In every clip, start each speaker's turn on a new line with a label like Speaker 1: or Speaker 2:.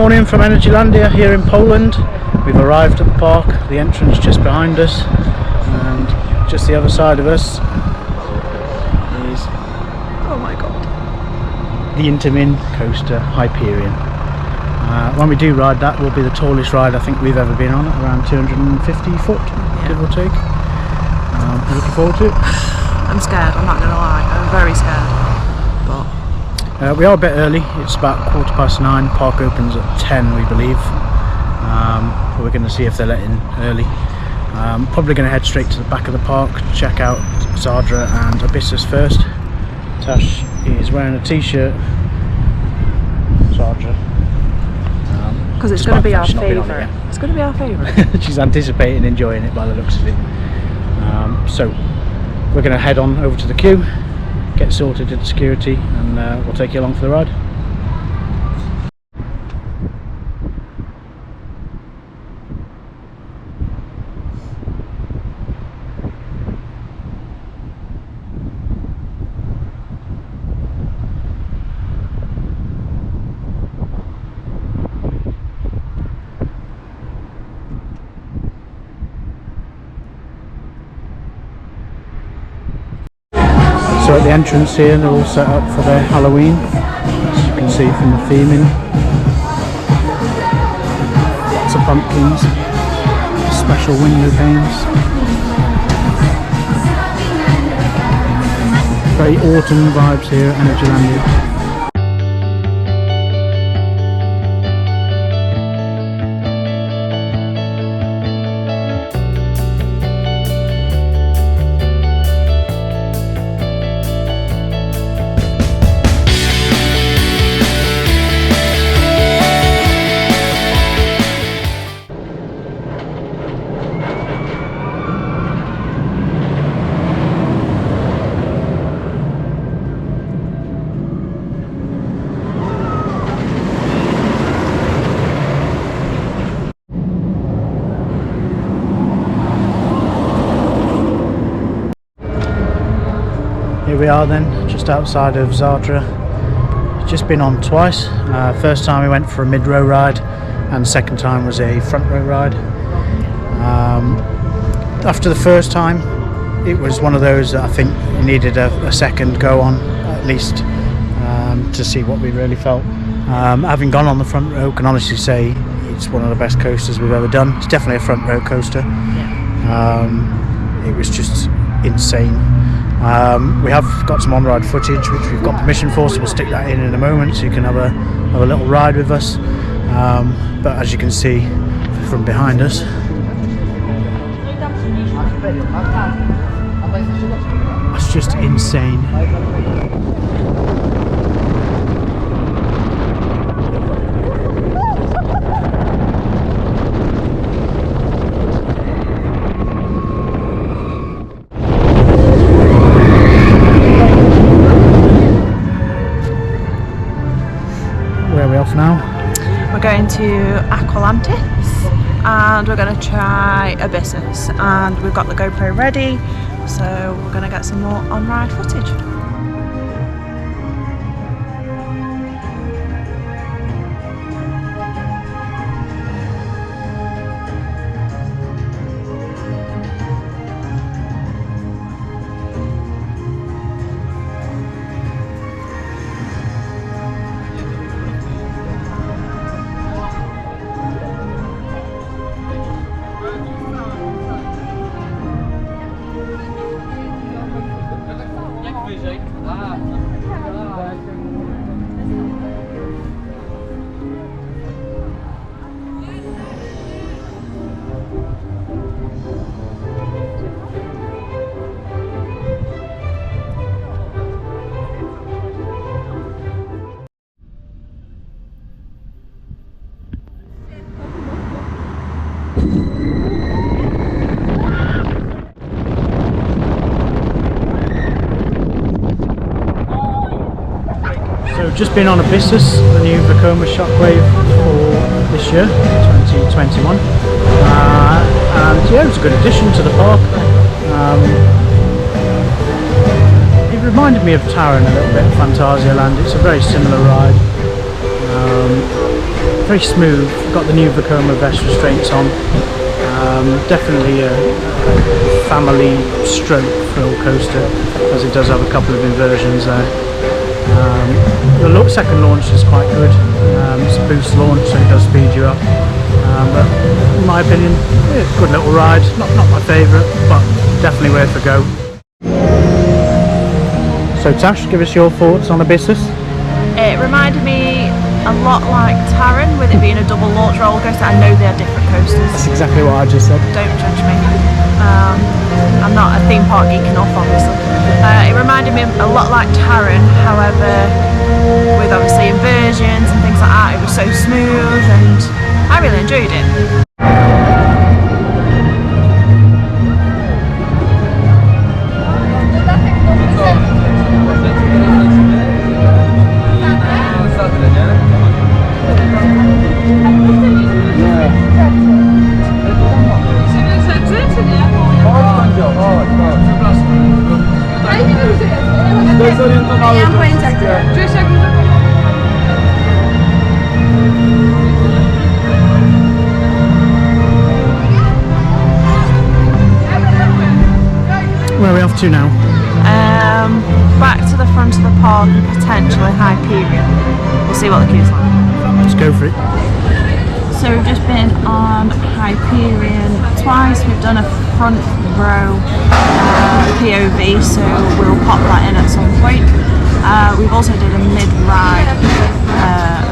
Speaker 1: morning from Energylandia here in Poland. We've arrived at the park, the entrance just behind us, and just the other side of us is, oh my god, the Intamin coaster Hyperion. When we do ride that, will be the tallest ride I think we've ever been on, at around 250 foot, give or take. Looking forward to it.
Speaker 2: I'm scared, I'm not going to lie, I'm very scared.
Speaker 1: We are a bit early, it's about 9:15, park opens at 10 we believe, but we're going to see if they're letting early. Probably going to head straight to the back of the park, check out Zadra and Abyssus first. Tash is wearing a t-shirt, Zadra.
Speaker 2: Because it's going to be our favourite. It's going to be our favourite.
Speaker 1: She's anticipating enjoying it by the looks of it. So we're going to head on over to the queue, get sorted at security, and we'll take you along for the ride. So at the entrance here, they're all set up for their Halloween, as you can see from the theming. Lots of pumpkins, special window panes. Very autumn vibes here at Energylandia. Here we are then, just outside of Zadra. Just been on twice. First time we went for a mid-row ride, and second time was a front row ride. After the first time, it was one of those that I think you needed a second go on, at least, to see what we really felt. Having gone on the front row, can honestly say it's one of the best coasters we've ever done. It's definitely a front row coaster. It was just insane. We have got some on-ride footage which we've got permission for, so we'll stick that in a moment so you can have a little ride with us. But as you can see from behind us, it's just insane. Where are we off now?
Speaker 2: We're going to Aqualantis and we're going to try Abyssus, and we've got the GoPro ready, so we're going to get some more on-ride footage.
Speaker 1: So just been on Abyssus, the new Vekoma Shockwave for this year, 2021, and yeah, it was a good addition to the park. It reminded me of Taron a little bit, Phantasialand. It's a very similar ride. very smooth. Got the new Vekoma vest restraints on. Definitely a family stroke thrill coaster, as it does have a couple of inversions there. The second launch is quite good. It's a boost launch, so it does speed you up. But in my opinion, yeah, good little ride. Not my favourite, but definitely worth a go. So Tash, give us your thoughts on Abyssus.
Speaker 2: It reminded me a lot like Taron, with it being a double launch roller coaster. I know they're different coasters.
Speaker 1: That's exactly what I just said.
Speaker 2: Don't judge me. I'm not a theme park geek enough, obviously. It reminded me a lot like Taron, however, with obviously inversions and things like that. It was so smooth and I really enjoyed it.
Speaker 1: Where are we off to now?
Speaker 2: Back to the front of the park and potentially Hyperion. We'll see what the queue's like.
Speaker 1: Let's go for it.
Speaker 2: So we've just been on Hyperion twice. We've done a front row POV, so we'll pop that in at some point. We've also did a mid-ride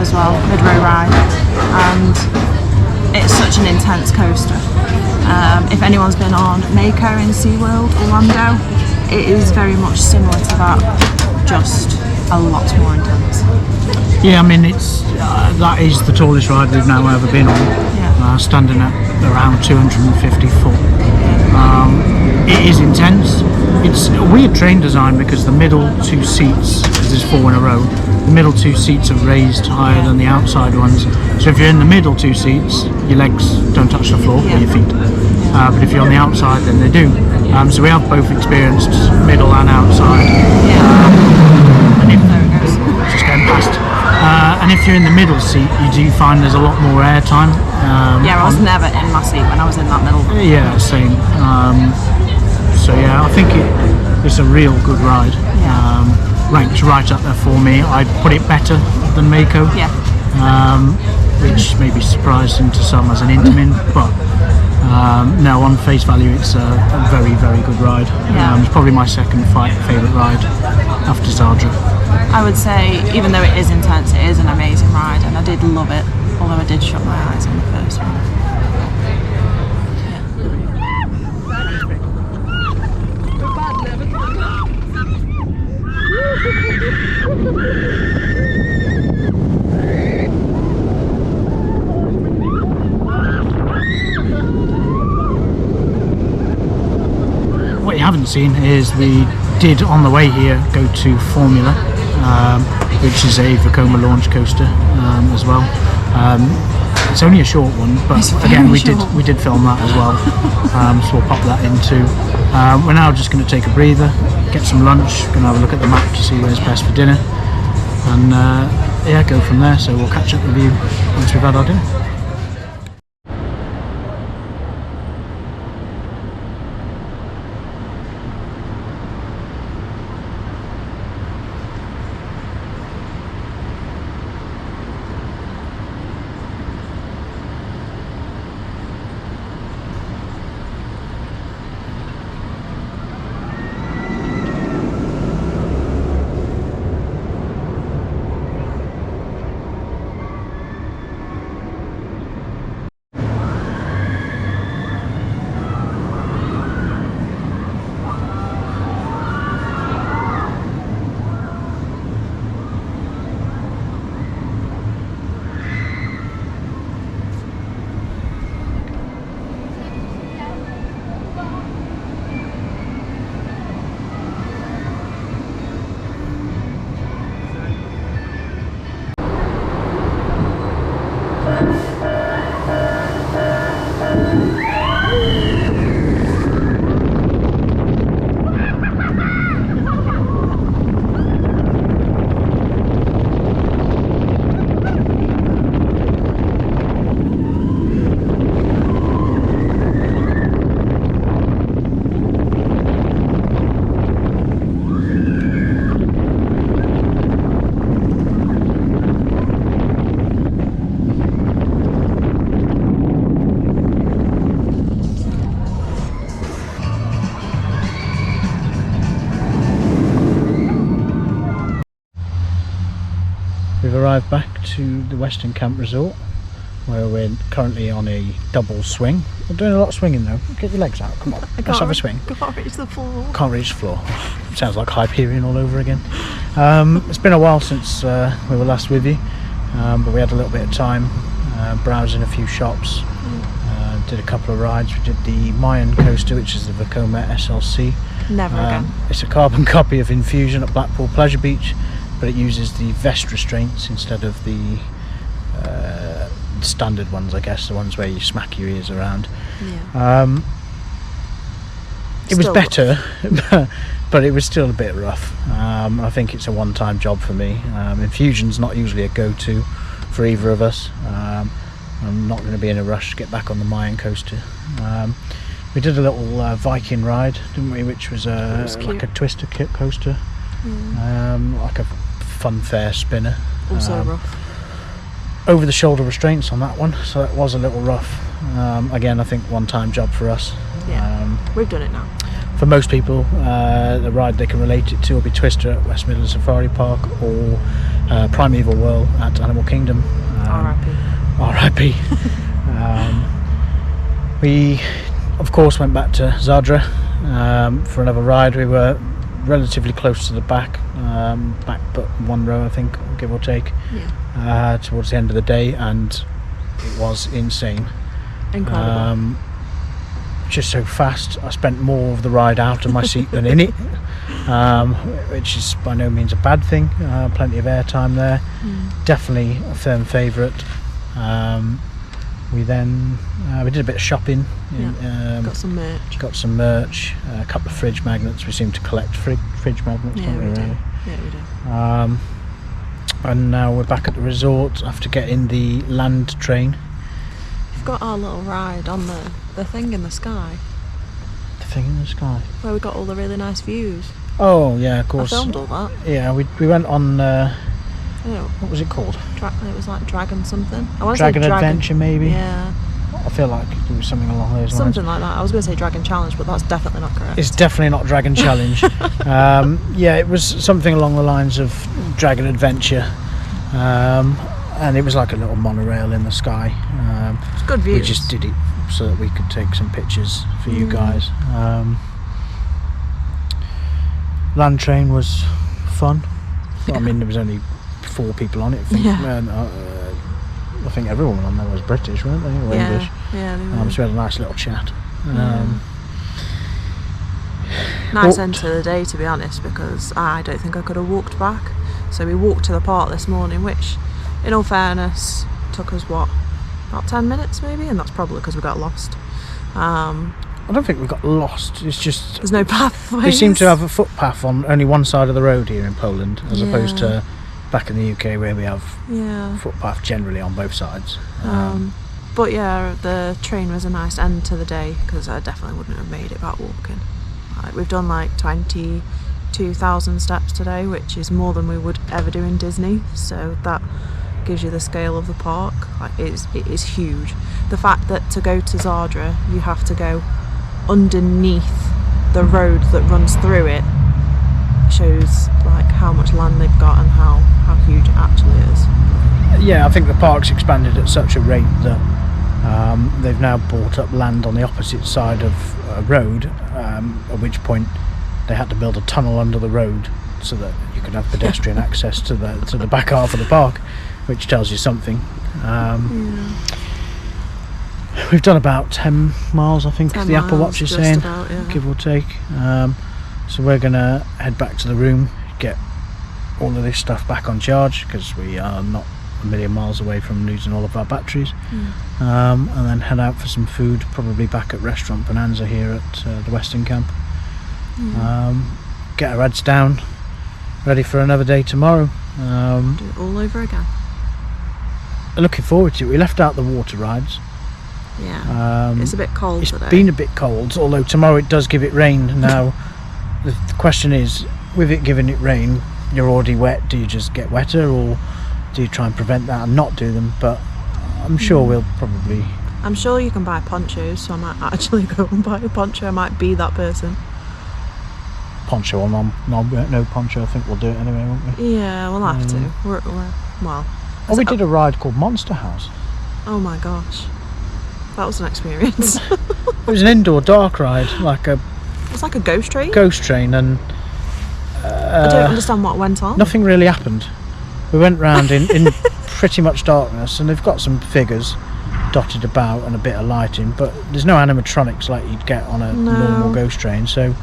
Speaker 2: as well, mid-row ride, and it's such an intense coaster. If anyone's been on Mako in SeaWorld, Orlando, it is very much similar to that, just a lot more intense.
Speaker 1: Yeah, I mean it's that is the tallest ride we've now ever been on.
Speaker 2: Yeah.
Speaker 1: Standing at around 250 foot. It is intense. It's a weird train design because the middle two seats, because there's 4 in a row, the middle 2 seats are raised higher than the outside ones. So if you're in the middle 2 seats, your legs don't touch the floor or your feet. But if you're on the outside, then they do. So we have both experienced middle and outside. And if, just going past. And if you're in the middle seat, you do find there's a lot more air time.
Speaker 2: I was never in my seat when I was in that middle.
Speaker 1: Yeah, same. So yeah, I think it's a real good ride. Ranked right up there for me. I'd put it better than Mako.
Speaker 2: Yeah.
Speaker 1: Which may be surprising to some as an Intamin, but no, on face value it's a very, very good ride. It's probably my second favourite ride after Zadra.
Speaker 2: I would say, even though it is intense, it is an amazing ride, and I did love it, although I did shut my eyes on the first one.
Speaker 1: What you haven't seen is we did on the way here go to Formula, which is a Vekoma launch coaster as well. It's only a short one, but again we did film that as well. So we'll pop that in too. We're now just going to take a breather, get some lunch, going to have a look at the map to see where's best for dinner, and yeah, go from there. So we'll catch up with you once we've had our dinner. arrived back to the Western Camp Resort, where we're currently on a double swing. We're doing a lot of swinging though. Get your legs out, come on, let's have a swing.
Speaker 2: Can't reach the floor.
Speaker 1: Can't reach the floor. Sounds like Hyperion all over again. It's been a while since we were last with you, but we had a little bit of time browsing a few shops. Did a couple of rides. We did the Mayan coaster, which is the Vekoma SLC.
Speaker 2: Never again.
Speaker 1: It's a carbon copy of Infusion at Blackpool Pleasure Beach, but it uses the vest restraints instead of the standard ones, I guess, the ones where you smack your ears around.
Speaker 2: Yeah.
Speaker 1: It was better, but it was still a bit rough. I think it's a one-time job for me. Infusion's not usually a go-to for either of us. I'm not going to be in a rush to get back on the Mayan coaster. We did a little Viking ride, didn't we, which was like a twister coaster, like a fun fair spinner.
Speaker 2: Also rough.
Speaker 1: Over the shoulder restraints on that one, so it was a little rough. Again, I think one-time job for us.
Speaker 2: Yeah, we've done it now.
Speaker 1: For most people, the ride they can relate it to will be Twister at West Midlands Safari Park or Primeval Whirl at Animal Kingdom. R.I.P. We, of course, went back to Zadra for another ride. We were relatively close to the back but one row, I think, give or take, towards the end of the day, and it was insane.
Speaker 2: Incredible.
Speaker 1: Just so fast. I spent more of the ride out of my seat than in it, which is by no means a bad thing. Plenty of airtime there. Definitely a firm favourite. We then we did a bit of shopping.
Speaker 2: Got some merch.
Speaker 1: A couple of fridge magnets. We seem to collect fridge magnets, don't we, really?
Speaker 2: Yeah, we do.
Speaker 1: And now we're back at the resort after getting the land train.
Speaker 2: We've got our little ride on the thing in the sky.
Speaker 1: The thing in the sky?
Speaker 2: Where we got all the really nice views.
Speaker 1: Oh, yeah, of course.
Speaker 2: I filmed all that.
Speaker 1: Yeah, we went on...
Speaker 2: Oh.
Speaker 1: What was it called?
Speaker 2: It was like Dragon something. I want to
Speaker 1: Dragon
Speaker 2: say Dragon
Speaker 1: Adventure, maybe?
Speaker 2: Yeah.
Speaker 1: I feel like it was something along those lines.
Speaker 2: Something like that. I was going to say Dragon Challenge, but that's definitely not correct.
Speaker 1: It's definitely not Dragon Challenge. Yeah, it was something along the lines of Dragon Adventure. And it was like a little monorail in the sky.
Speaker 2: It's good views.
Speaker 1: We just did it so that we could take some pictures for you guys. Land train was fun. I mean, there was only 4 people on it. I think everyone on there was British, weren't they? Or English.
Speaker 2: Yeah, they were.
Speaker 1: So we had a nice little chat.
Speaker 2: Nice end to the day, to be honest, because I don't think I could have walked back. So we walked to the park this morning, which, in all fairness, took us about 10 minutes maybe, and that's probably because we got lost.
Speaker 1: I don't think we got lost. It's just
Speaker 2: there's no pathways.
Speaker 1: We seem to have a footpath on only one side of the road here in Poland, as opposed to back in the UK where we have footpath generally on both sides.
Speaker 2: But yeah, the train was a nice end to the day, because I definitely wouldn't have made it back walking. We've done like 22,000 steps today, which is more than we would ever do in Disney, so that gives you the scale of the park. It is huge. The fact that to go to Zadra you have to go underneath the road that runs through it shows like how much land they've got and how huge it actually is.
Speaker 1: Yeah, I think the park's expanded at such a rate that they've now bought up land on the opposite side of a road, at which point they had to build a tunnel under the road so that you could have pedestrian access to the back half of the park, which tells you something. We've done about 10 miles, I think, the Apple Watch is saying, give or take. So we're going to head back to the room, get all of this stuff back on charge, because we are not a million miles away from losing all of our batteries. And then head out for some food, probably back at Restaurant Bonanza here at the Western Camp. Get our heads down, ready for another day tomorrow.
Speaker 2: Do it all over again.
Speaker 1: Looking forward to it. We left out the water rides.
Speaker 2: It's a bit cold today.
Speaker 1: It's been a bit cold, although tomorrow it does give it rain. Now the question is, with it giving it rain, you're already wet. Do you just get wetter, or do you try and prevent that and not do them? But I'm sure we'll probably...
Speaker 2: I'm sure you can buy ponchos, so I might actually go and buy a poncho. I might be that person.
Speaker 1: Poncho or no poncho, I think we'll do it anyway, won't we?
Speaker 2: Yeah, we'll have to. Well,
Speaker 1: Oh, we did a ride called Monster House.
Speaker 2: oh my gosh, that was an experience.
Speaker 1: It was an indoor dark ride, like a
Speaker 2: It's like a ghost train.
Speaker 1: ghost train, and
Speaker 2: I don't understand what went on.
Speaker 1: nothing really happened. We went round in pretty much darkness, and they've got some figures dotted about and a bit of lighting, but there's no animatronics like you'd get on a normal ghost train, so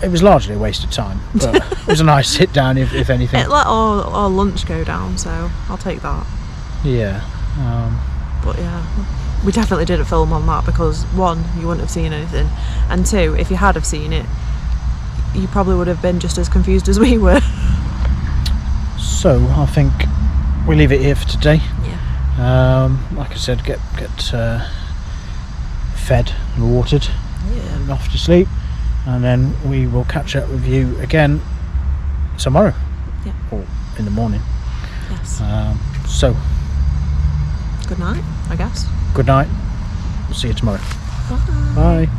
Speaker 1: it was largely a waste of time, but it was a nice sit down if anything.
Speaker 2: It let our lunch go down, so I'll take that.
Speaker 1: Yeah.
Speaker 2: But yeah, we definitely didn't film on that because one, you wouldn't have seen anything, and two, if you had have seen it, you probably would have been just as confused as we were.
Speaker 1: So I think we leave it here for today.
Speaker 2: Yeah.
Speaker 1: Like I said, get fed and watered, and off to sleep, and then we will catch up with you again tomorrow.
Speaker 2: Yeah.
Speaker 1: Or in the morning.
Speaker 2: Yes.
Speaker 1: So
Speaker 2: Good night, I guess.
Speaker 1: good night. We'll see you tomorrow.
Speaker 2: Bye.
Speaker 1: Bye.